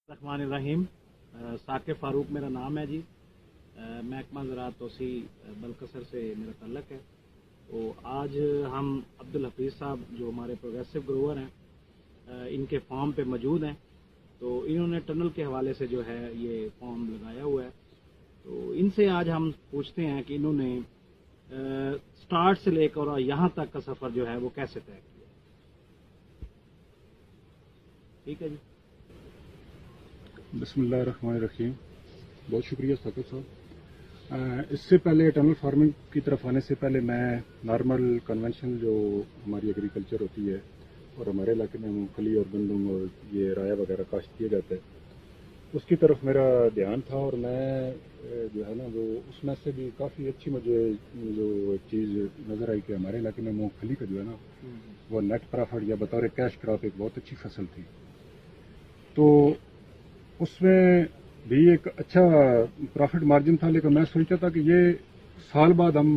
الرحمن الرحیم، ثاقب فاروق میرا نام ہے جی۔ محکمہ زراعت توسیع بلکسر سے میرا تعلق ہے۔ تو آج ہم عبدالحفیظ صاحب جو ہمارے پروگریسو گروور ہیں ان کے فارم پہ موجود ہیں۔ تو انہوں نے ٹنل کے حوالے سے جو ہے یہ فارم لگایا ہوا ہے۔ تو ان سے آج ہم پوچھتے ہیں کہ انہوں نے سٹارٹ سے لے کر یہاں تک کا سفر جو ہے وہ کیسے طے کیا۔ ٹھیک ہے جی۔ بسم اللہ الرحمن الرحیم۔ بہت شکریہ ثاقب صاحب۔ اس سے پہلے ٹنل فارمنگ کی طرف آنے سے پہلے میں نارمل کنونشنل جو ہماری ایگریکلچر ہوتی ہے اور ہمارے علاقے میں مونگ پھلی اور گندم اور یہ رایا وغیرہ کاشت کیا جاتا ہے اس کی طرف میرا دھیان تھا، اور میں جو ہے نا وہ اس میں سے بھی کافی اچھی مجھے جو چیز نظر آئی کہ ہمارے علاقے میں مونگ پھلی کا جو ہے نا وہ نیٹ پرافٹ یا بطور کیش کراپ ایک بہت اچھی فصل تھی۔ تو اس میں بھی ایک اچھا پرافٹ مارجن تھا، لیکن میں سوچتا تھا کہ یہ سال بعد ہم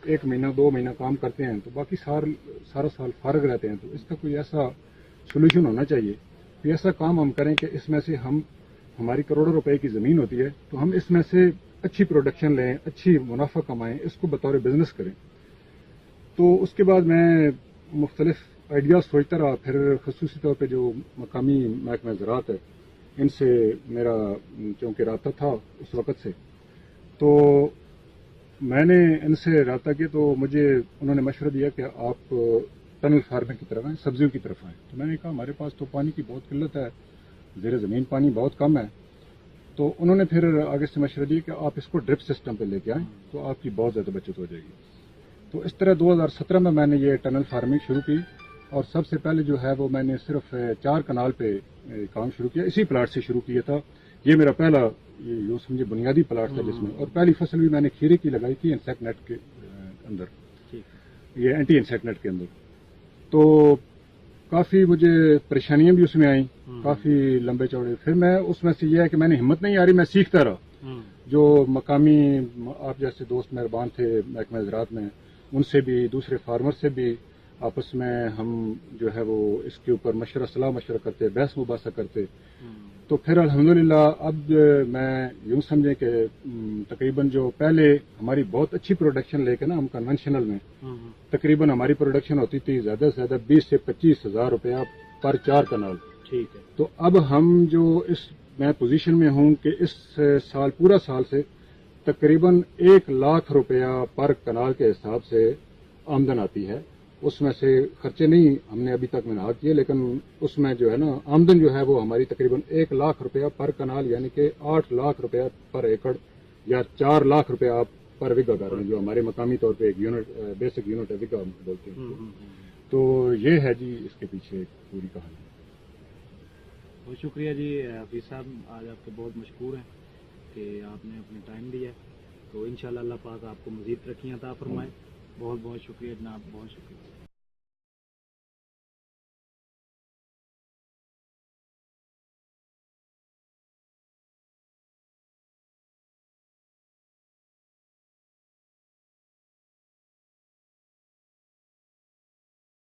1 مہینہ 2 مہینہ کام کرتے ہیں تو باقی سارا سال فارغ رہتے ہیں، تو اس کا کوئی ایسا سولوشن ہونا چاہیے کہ ایسا کام ہم کریں کہ اس میں سے ہماری کروڑوں روپے کی زمین ہوتی ہے تو ہم اس میں سے اچھی پروڈکشن لیں، اچھی منافع کمائیں، اس کو بطور بزنس کریں۔ تو اس کے بعد میں مختلف آئیڈیاز سوچتا رہا، پھر خصوصی طور پہ جو مقامی محکمہ زراعت ہے ان سے میرا چونکہ رابطہ تھا اس وقت سے، تو میں نے ان سے رابطہ کیا تو مجھے انہوں نے مشورہ دیا کہ آپ ٹنل فارمنگ کی طرف آئیں، سبزیوں کی طرف آئیں۔ تو میں نے کہا ہمارے پاس تو پانی کی بہت قلت ہے، زیر زمین پانی بہت کم ہے۔ تو انہوں نے پھر آگے سے مشورہ دیا کہ آپ اس کو ڈرپ سسٹم پہ لے کے آئیں تو آپ کی بہت زیادہ بچت ہو جائے گی۔ تو اس طرح 2017 میں نے یہ ٹنل فارمنگ شروع کی، اور سب سے پہلے جو ہے وہ میں نے صرف 4 کنال پہ کام شروع کیا، اسی پلاٹ سے شروع کیا تھا۔ یہ میرا پہلا یوں سمجھے بنیادی پلاٹ تھا جس میں، اور پہلی فصل بھی میں نے کھیرے کی لگائی تھی انسیکٹ نیٹ کے اندر، یہ اینٹی انسیکٹ نیٹ کے اندر۔ تو کافی مجھے پریشانیاں بھی اس میں آئیں، کافی لمبے چوڑے۔ پھر میں اس میں سے یہ ہے کہ میں نے ہمت نہیں آ رہی، میں سیکھتا رہا۔ جو مقامی آپ جیسے دوست مہربان تھے محکمہ زراعت میں، ان سے بھی، دوسرے فارمر سے بھی آپس میں ہم جو ہے وہ اس کے اوپر صلاح مشورہ کرتے، بحث مباحثہ کرتے۔ تو پھر الحمدللہ اب میں یوں سمجھیں کہ تقریباً جو پہلے ہماری بہت اچھی پروڈکشن لے کے نا ہم کنونشنل میں تقریباً ہماری پروڈکشن ہوتی تھی زیادہ سے زیادہ 20 سے 25 ہزار روپیہ پر 4 کنال۔ ٹھیک ہے۔ تو اب ہم جو میں پوزیشن میں ہوں کہ اس سال پورا سال سے تقریباً 1 لاکھ روپیہ پر کنال کے حساب سے آمدن آتی ہے۔ اس میں سے خرچے نہیں ہم نے ابھی تک منہا کیے، لیکن اس میں جو ہے نا آمدن جو ہے وہ ہماری تقریباً 1 لاکھ روپیہ پر کنال، یعنی کہ 8 لاکھ روپیہ پر ایکڑ یا 4 لاکھ روپیہ پر وگا کر رہے ہیں، جو ہمارے مقامی طور پہ ایک یونٹ بیسک یونٹ ہے وگا بولتے ہیں۔ تو یہ ہے جی اس کے پیچھے پوری کہانی۔ بہت شکریہ جی حفیظ صاحب، آج آپ کے بہت مشکور ہیں کہ آپ نے اپنا ٹائم دیا۔ تو انشاءاللہ اللہ پاک آپ کو مزید ترقیاں عطا فرمائے۔ بہت بہت شکریہ جناب، بہت شکریہ۔